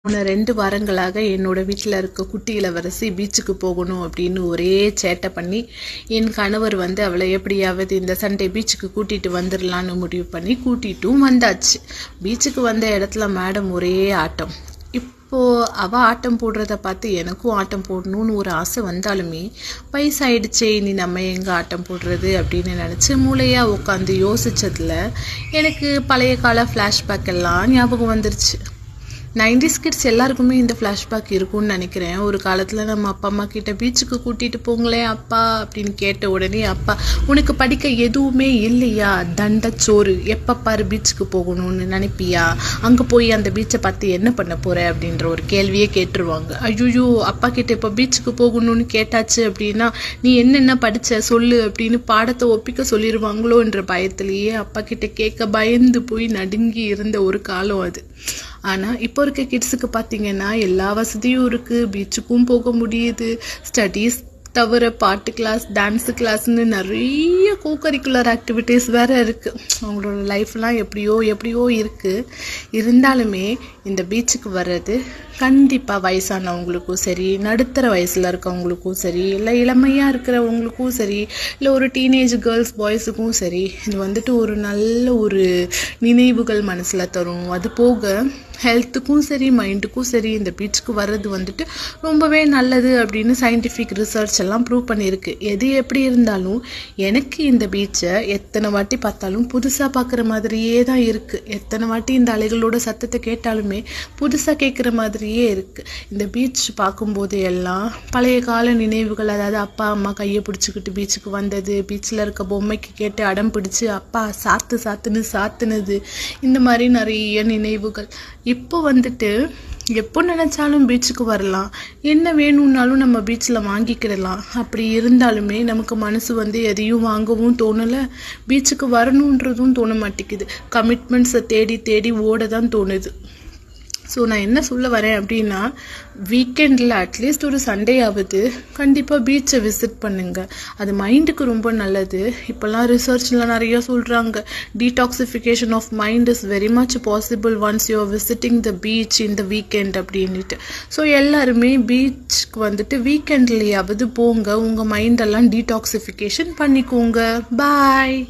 போன 2 வாரங்களாக என்னோட வீட்டில் இருக்க குட்டி இளவரசி பீச்சுக்கு போகணும் அப்படின்னு ஒரே சேட்டை பண்ணி என் கணவர் அவளை எப்படியாவது இந்த சண்டே பீச்சுக்கு கூட்டிகிட்டு வந்துடலான்னு முடிவு பண்ணி கூட்டிகிட்டும் வந்தாச்சு. பீச்சுக்கு வந்த இடத்துல மேடம் ஒரே ஆட்டம். இப்போது அவள் ஆட்டம் போடுறத பார்த்து எனக்கும் ஆட்டம் போடணும்னு ஒரு ஆசை வந்தாலுமே வயசாயிடுச்சே இனி நம்ம எங்கே ஆட்டம் போடுறது அப்படின்னு நினச்சி மூளையாக உட்காந்து யோசித்ததில் எனக்கு பழைய கால ஃப்ளாஷ்பேக் எல்லாம் ஞாபகம் வந்துருச்சு. 90s கிட்ஸ் எல்லாருக்குமே இந்த ஃப்ளாஷ்பேக் இருக்கும்னு நினைக்கிறேன். ஒரு காலத்தில் நம்ம அப்பா அம்மா கிட்ட பீச்சுக்கு கூட்டிகிட்டு போங்களேன் அப்பா அப்படின்னு கேட்ட உடனே, அப்பா உனக்கு படிக்க எதுவுமே இல்லையா, தண்டச்சோறு, எப்போ பாரு பீச்சுக்கு போகணும்னு நினைப்பியா, அங்கே போய் அந்த பீச்சை பார்த்து என்ன பண்ண போகிற அப்படின்ற ஒரு கேள்வியே கேட்டுருவாங்க. ஐயோ அப்பா கிட்ட இப்போ பீச்சுக்கு போகணும்னு கேட்டாச்சு அப்படின்னா நீ என்னென்ன படித்த சொல்லு அப்படின்னு பாடத்தை ஒப்பிக்க சொல்லிடுவாங்களோன்ற பயத்திலேயே அப்பா கிட்ட கேட்க பயந்து போய் நடுங்கி இருந்த ஒரு காலம் அது. ஆனால் இப்போ இருக்க கிட்ஸுக்கு பார்த்தீங்கன்னா எல்லா வசதியும் இருக்குது, பீச்சுக்கும் போக முடியுது, ஸ்டடீஸ் தவிர பாட்டு கிளாஸ், டான்ஸு கிளாஸ்ன்னு நிறைய கோகரிக்குலர் ஆக்டிவிட்டீஸ் வேறு இருக்குது. அவங்களோட லைஃப்லாம் எப்படியோ இருக்குது. இருந்தாலுமே இந்த பீச்சுக்கு வர்றது கண்டிப்பாக வயசானவங்களுக்கும் சரி, நடுத்தர வயசில் இருக்கவங்களுக்கும் சரி, இல்லை இளமையாக இருக்கிறவங்களுக்கும் சரி, இல்லை ஒரு டீனேஜ் கேர்ள்ஸ் பாய்ஸுக்கும் சரி, இது ஒரு நல்ல ஒரு நினைவுகள் மனசில் தரும். அது போக ஹெல்த்துக்கும் சரி மைண்டுக்கும் சரி இந்த பீச்சுக்கு வர்றது ரொம்பவே நல்லது அப்படின்னு சயின்டிஃபிக் ரிசர்ச் எல்லாம் ப்ரூவ் பண்ணியிருக்கு. எது எப்படி இருந்தாலும் எனக்கு இந்த பீச்சை எத்தனை வாட்டி பார்த்தாலும் புதுசாக பார்க்குற மாதிரியே தான் இருக்குது. எத்தனை வாட்டி இந்த அலைகளோட சத்தத்தை கேட்டாலுமே புதுசாக கேட்குற மாதிரியே இருக்குது. இந்த பீச் பார்க்கும்போது எல்லாம் பழைய கால நினைவுகள், அதாவது அப்பா அம்மா கையை பிடிச்சிக்கிட்டு பீச்சுக்கு வந்தது, பீச்சில் இருக்க பொம்மைக்கு கேட்டு அடம் பிடிச்சி அப்பா சாத்துனது, இந்த மாதிரி நிறைய நினைவுகள். இப்போ எப்போ நினச்சாலும் பீச்சுக்கு வரலாம், என்ன வேணும்னாலும் நம்ம பீச்சில் வாங்கிக்கிடலாம். அப்படி இருந்தாலுமே நமக்கு மனசு எதையும் வாங்கவும் தோணலை, பீச்சுக்கு வரணுன்றதும் தோண மாட்டேங்குது. கமிட்மெண்ட்ஸை தேடி ஓட தான் தோணுது. ஸோ நான் என்ன சொல்ல வரேன் அப்படின்னா, வீக்கெண்டில் அட்லீஸ்ட் ஒரு சண்டே ஆகுது கண்டிப்பாக பீச்சை விசிட் பண்ணுங்கள். அது மைண்டுக்கு ரொம்ப நல்லது. இப்போல்லாம் ரிசர்ச்லாம் நிறையா சொல்கிறாங்க, detoxification of mind is very much possible once you are visiting the beach in the weekend அப்படின்ட்டு. ஸோ எல்லாருமே பீச்சுக்கு வீக்கெண்ட்லேயாவது போங்க, உங்கள் மைண்டெல்லாம் டீடாக்சிஃபிகேஷன் பண்ணிக்கோங்க. பாய்.